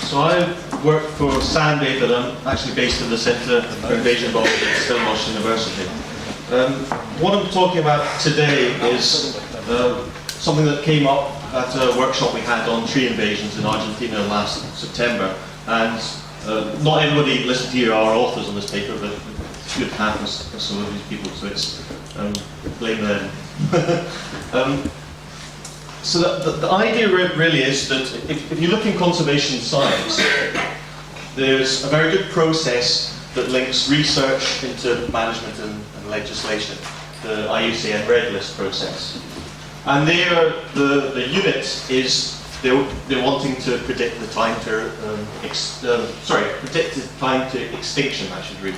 So I work for Sandbay, but I'm actually based in the Centre for Invasion Biology at Stellenbosch University. What I'm talking about today is something that came up at a workshop we had on tree invasions in Argentina last September. And not everybody listed here are authors on this paper, but a good half of some of these people, so it's blame them. So the idea really is that if you look in conservation science, there's a very good process that links research into management and legislation, the IUCN Red List process. And there, the unit is they're wanting to predict the time to predict the time to extinction, I should read.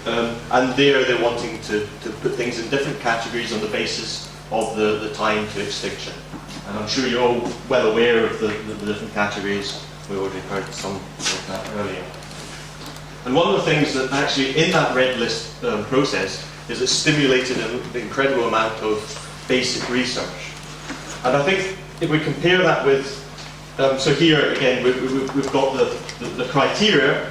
And there they're wanting to put things in different categories on the basis of the time to extinction. And I'm sure you're all well aware of the different categories. We already heard some of that earlier. And one of the things that actually in that Red List process is it stimulated an incredible amount of basic research. And I think if we compare that with, so here again we've got the criteria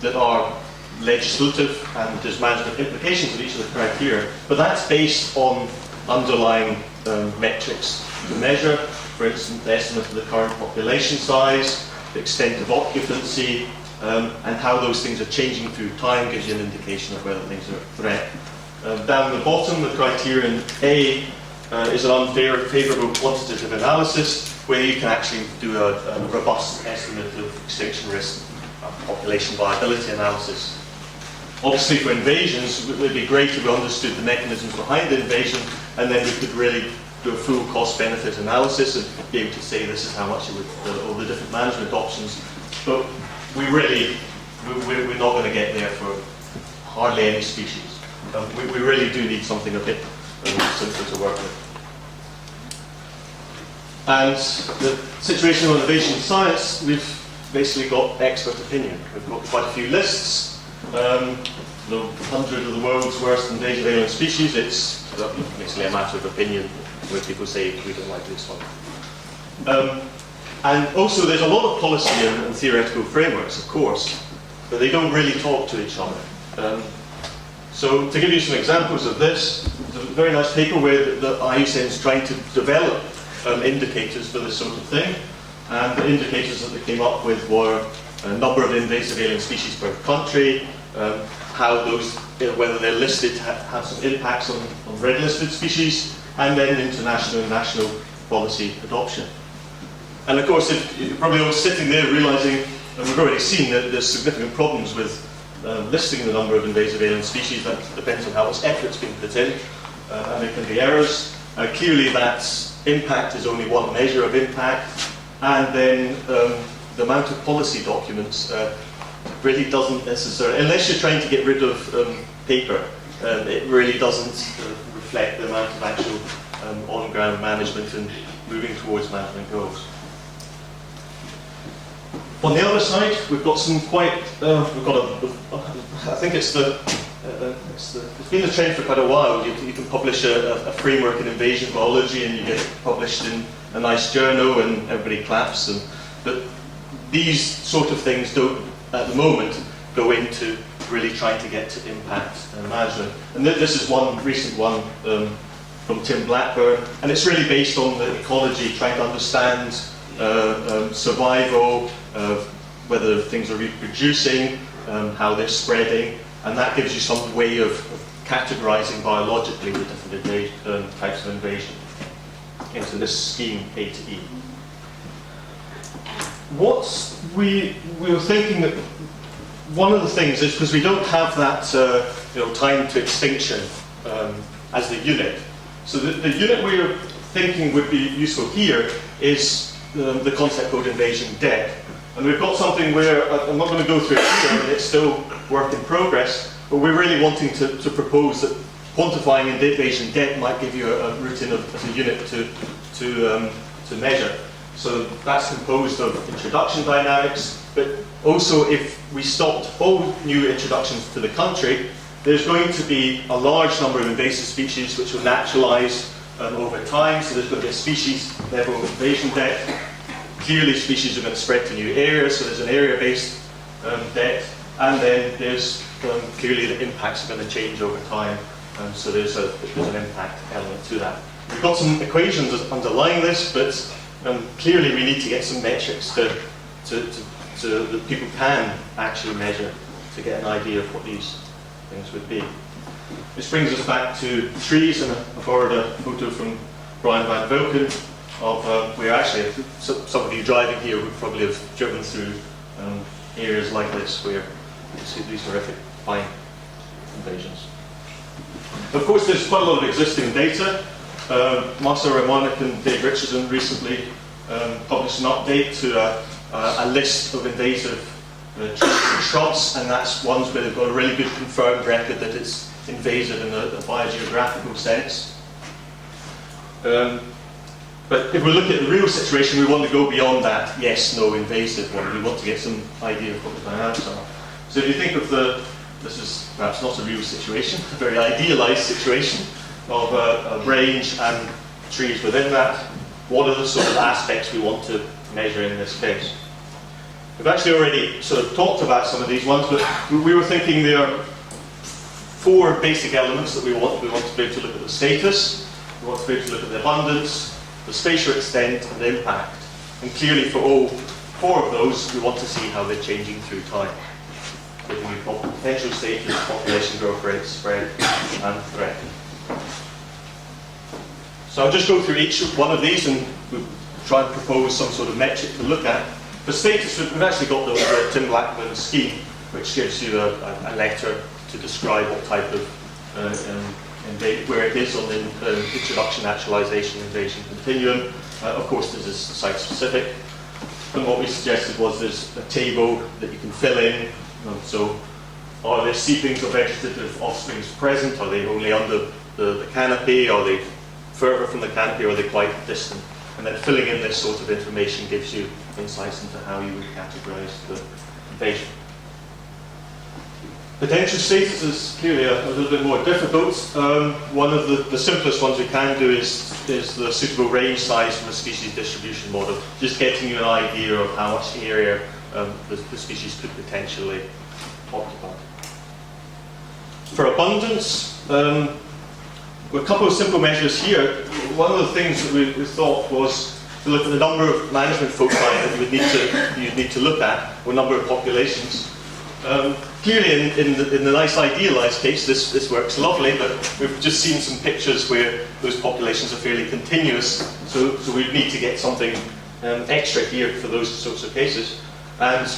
that are legislative, and there's management implications of each of the criteria, but that's based on underlying metrics to measure, for instance, the estimate of the current population size, the extent of occupancy, and how those things are changing through time gives you an indication of whether things are a threat. Down the bottom, the criterion A is an unfavourable quantitative analysis, where you can actually do a robust estimate of extinction risk, population viability analysis. Obviously for invasions, it would be great if we understood the mechanisms behind the invasion, and then we could really do a full cost-benefit analysis and be able to say this is how much it would, all the different management options. But we're not going to get there for hardly any species. We really do need something a bit simpler to work with. And the situation on invasion science, we've basically got expert opinion. We've got quite a few lists. 100 of the world's worst invasive alien species. It's basically a matter of opinion where people say we don't like this one. And also there's a lot of policy and theoretical frameworks, of course, but they don't really talk to each other. So to give you some examples of this, there's a very nice paper where the IUCN is trying to develop indicators for this sort of thing. And the indicators that they came up with were a number of invasive alien species per country, how those, whether they're listed, have some impacts on red listed species, and then international and national policy adoption. And of course, you're probably all sitting there realizing, and we've already seen that there's significant problems with listing the number of invasive alien species. That depends on how much effort's been put in, and there can be errors. Clearly that impact is only one measure of impact, and then the amount of policy documents really doesn't necessarily, unless you're trying to get rid of paper, it really doesn't reflect the amount of actual on-ground management and moving towards management goals. On the other side, we've got some quite, I think it's been the trend for quite a while. You can publish a framework in invasion biology and you get it published in a nice journal and everybody claps. But these sort of things don't, at the moment, go into really trying to get to impact management. And this is one recent one from Tim Blackburn, and it's really based on the ecology, trying to understand survival, whether things are reproducing, how they're spreading, and that gives you some way of categorizing biologically the different types of invasion into this scheme A to E. What we were thinking that one of the things is, because we don't have that time to extinction as the unit. So the unit we were thinking would be useful here is the concept called invasion depth. And we've got something where, I'm not going to go through it here, and it's still work in progress, but we're really wanting to propose that quantifying invasion depth might give you a routine as a unit to measure. So that's composed of introduction dynamics, but also if we stopped all new introductions to the country, there's going to be a large number of invasive species which will naturalize over time, so there's going to be a species level invasion depth. clearly species are going to spread to new areas, so there's an area-based debt, and then there's clearly the impacts are going to change over time, so there's an impact element to that. We've got some equations underlying this, but clearly we need to get some metrics that people can actually measure to get an idea of what these things would be. This brings us back to trees, and I borrowed a photo from Brian Van Vilken of where actually, some of you driving here would probably have driven through areas like this where you see these horrific pine invasions. Of course, there's quite a lot of existing data. Marcel Romanek and Dave Richardson recently published an update to a list of invasive trees and shrubs, and that's ones where they've got a really good confirmed record that it's invasive in a biogeographical sense. But if we look at the real situation, we want to go beyond that yes, no, invasive one. We want to get some idea of what the dynamics are. So if you think of this is perhaps not a real situation, a very idealized situation of a range and trees within that, what are the sort of aspects we want to measure in this case? We've actually already sort of talked about some of these ones, but we were thinking there are 4 basic elements that we want. We want to be able to look at the status, we want to be able to look at the abundance, the spatial extent, and the impact. And clearly for all 4 of those, we want to see how they're changing through time. Looking at potential status, population growth rate, spread, and threat. So I'll just go through each one of these and we'll try and propose some sort of metric to look at. For status, we've actually got the Tim Blackman scheme, which gives you a letter to describe what type of, where it is on the introduction, actualization, invasion continuum. Of course, this is site-specific. And what we suggested was there's a table that you can fill in. So, are there seepings of vegetative offsprings present? Are they only under the canopy? Are they further from the canopy? Or are they quite distant? And then filling in this sort of information gives you insights into how you would categorize the invasion. Potential status is clearly a little bit more difficult. One of the simplest ones we can do is the suitable range size from a species distribution model, just getting you an idea of how much area the species could potentially occupy. For abundance, a couple of simple measures here. One of the things that we thought was to look at the number of management foci that you'd need to look at, or number of populations. Clearly, in the nice idealized case, this works lovely, but we've just seen some pictures where those populations are fairly continuous, so we'd need to get something extra here for those sorts of cases. And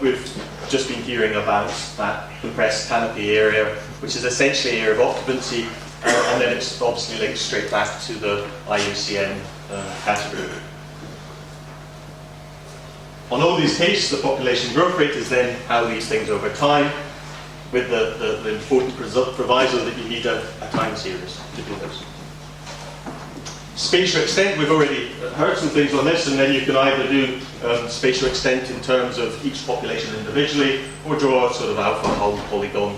we've just been hearing about that compressed canopy area, which is essentially area of occupancy, and then it's obviously linked straight back to the IUCN category. On all these cases, the population growth rate is then how these things over time, with the important proviso that you need a time series to do this. Spatial extent, we've already heard some things on this, and then you can either do spatial extent in terms of each population individually, or draw a sort of alpha hull polygon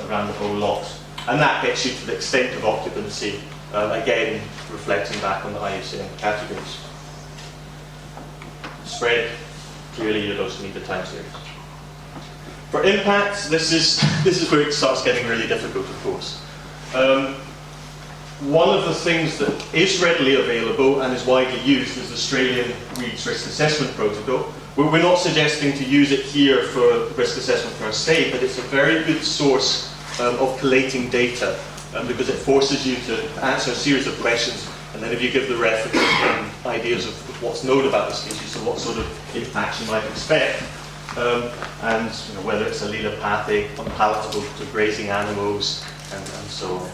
around the whole lot. And that gets you to the extent of occupancy, again, reflecting back on the IUCN categories. Spread, clearly you'd also need the time series. For impacts, this is where it starts getting really difficult, of course. One of the things that is readily available and is widely used is the Australian Weeds Risk Assessment Protocol. We're not suggesting to use it here for risk assessment per se, but it's a very good source of collating data because it forces you to answer a series of questions, and then if you give the reference ideas of what's known about the species, so what sort of impacts you might expect, and whether it's allelopathic, unpalatable to grazing animals, and so on.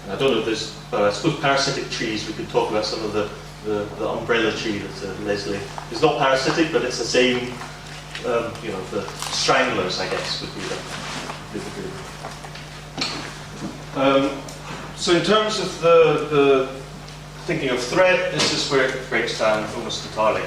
And I don't know if there's, I suppose parasitic trees, we could talk about some of the umbrella tree that Leslie, it's not parasitic, but it's the same, the stranglers, I guess, would be the group. So in terms of the thinking of threat, this is where it breaks down almost entirely.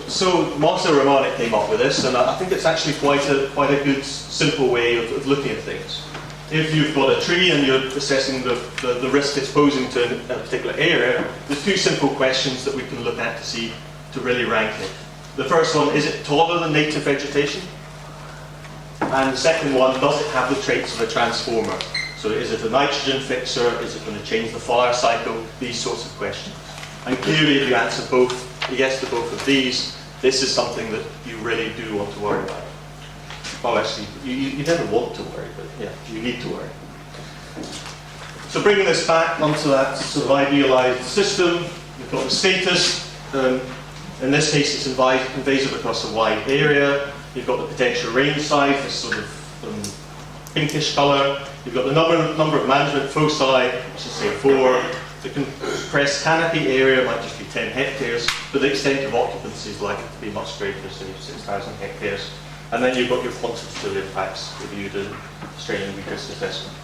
So Marcel Romanek came up with this, and I think it's actually quite a good, simple way of looking at things. if you've got a tree and you're assessing the risk it's posing to a particular area, there's two simple questions that we can look at to see, to really rank it. The first one, is it taller than native vegetation? And the second one, does it have the traits of a transformer? So is it a nitrogen fixer? Is it going to change the fire cycle? These sorts of questions. And clearly, if you answer both, yes to both of these, this is something that you really do want to worry about. Well, actually, you never want to worry, but yeah, you need to worry. So bringing this back onto that sort of idealized system, we've got the status. In this case, it's invasive across a wide area. You've got the potential range size, this sort of pinkish colour. You've got the number of management foci, which is say 4. The compressed canopy area might just be 10 hectares, but the extent of occupancy is likely to be much greater, say 6,000 hectares. And then you've got your quantitative impacts reviewed in strain and weakness assessment.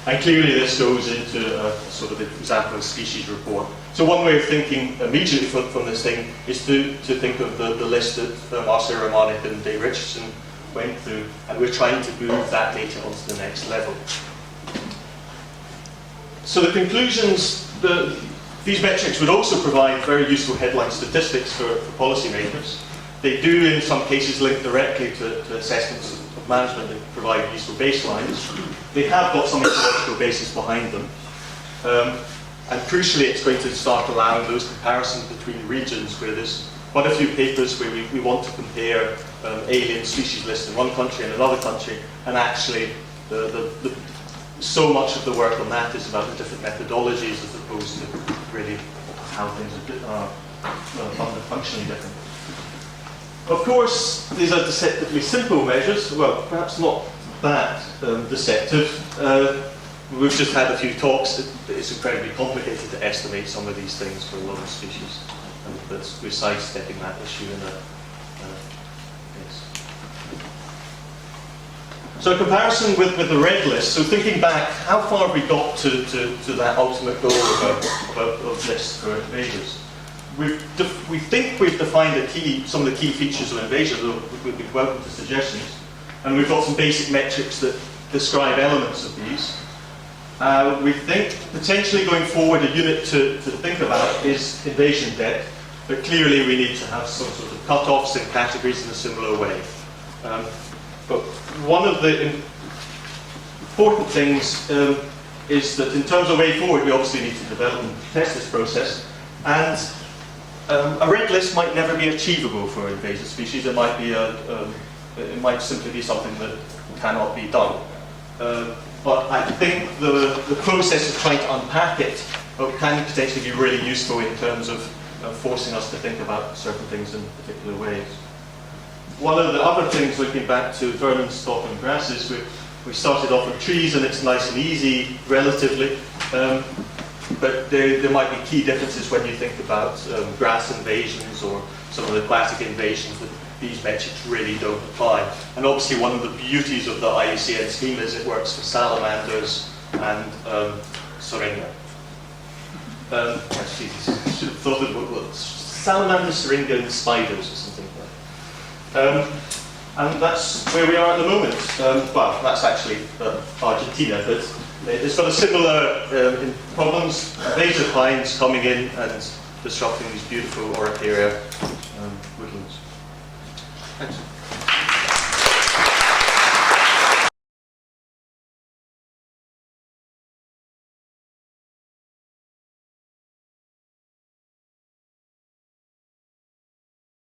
And clearly this goes into a sort of example of species report. So one way of thinking immediately from this thing is to think of the list that Marcel Romanek and Dave Richardson went through, and we're trying to move that data onto the next level. So the conclusions, these metrics would also provide very useful headline statistics for policymakers. They do, in some cases, link directly to assessments of management and provide useful baselines. They have got some ecological basis behind them. And crucially, it's going to start allowing those comparisons between regions where there's quite a few papers where we want to compare alien species lists in one country and another country, and actually so much of the work on that is about the different methodologies as opposed to really how things are functionally different. Of course, these are deceptively simple measures. Well, perhaps not that deceptive. We've just had a few talks. It's incredibly complicated to estimate some of these things for a lot of species. And we're sidestepping that issue in a case. So a comparison with the red list. So thinking back, how far have we got to that ultimate goal of lists for invaders? We think we've defined some of the key features of invasion, though we'd be welcome to suggestions. And we've got some basic metrics that describe elements of these. We think potentially going forward a unit to think about is invasion depth, but clearly we need to have some sort of cut-offs and categories in a similar way. But one of the important things is that in terms of way forward, we obviously need to develop and test this process. And a red list might never be achievable for invasive species. It might be it might simply be something that cannot be done. But I think the process of trying to unpack it can potentially be really useful in terms of forcing us to think about certain things in particular ways. One of the other things, looking back to vermin, stock and grasses, we started off with trees and it's nice and easy relatively. But there might be key differences when you think about grass invasions or some of the aquatic invasions that these metrics really don't apply. And obviously one of the beauties of the IUCN scheme is it works for salamanders and syringa. Actually, I should have thought of what salamanders, syringa and spiders or something like that. And that's where we are at the moment. Well, that's actually Argentina, but it's got a similar problems. Invasive pines coming in and disrupting these beautiful Araucaria woodlands. Thanks.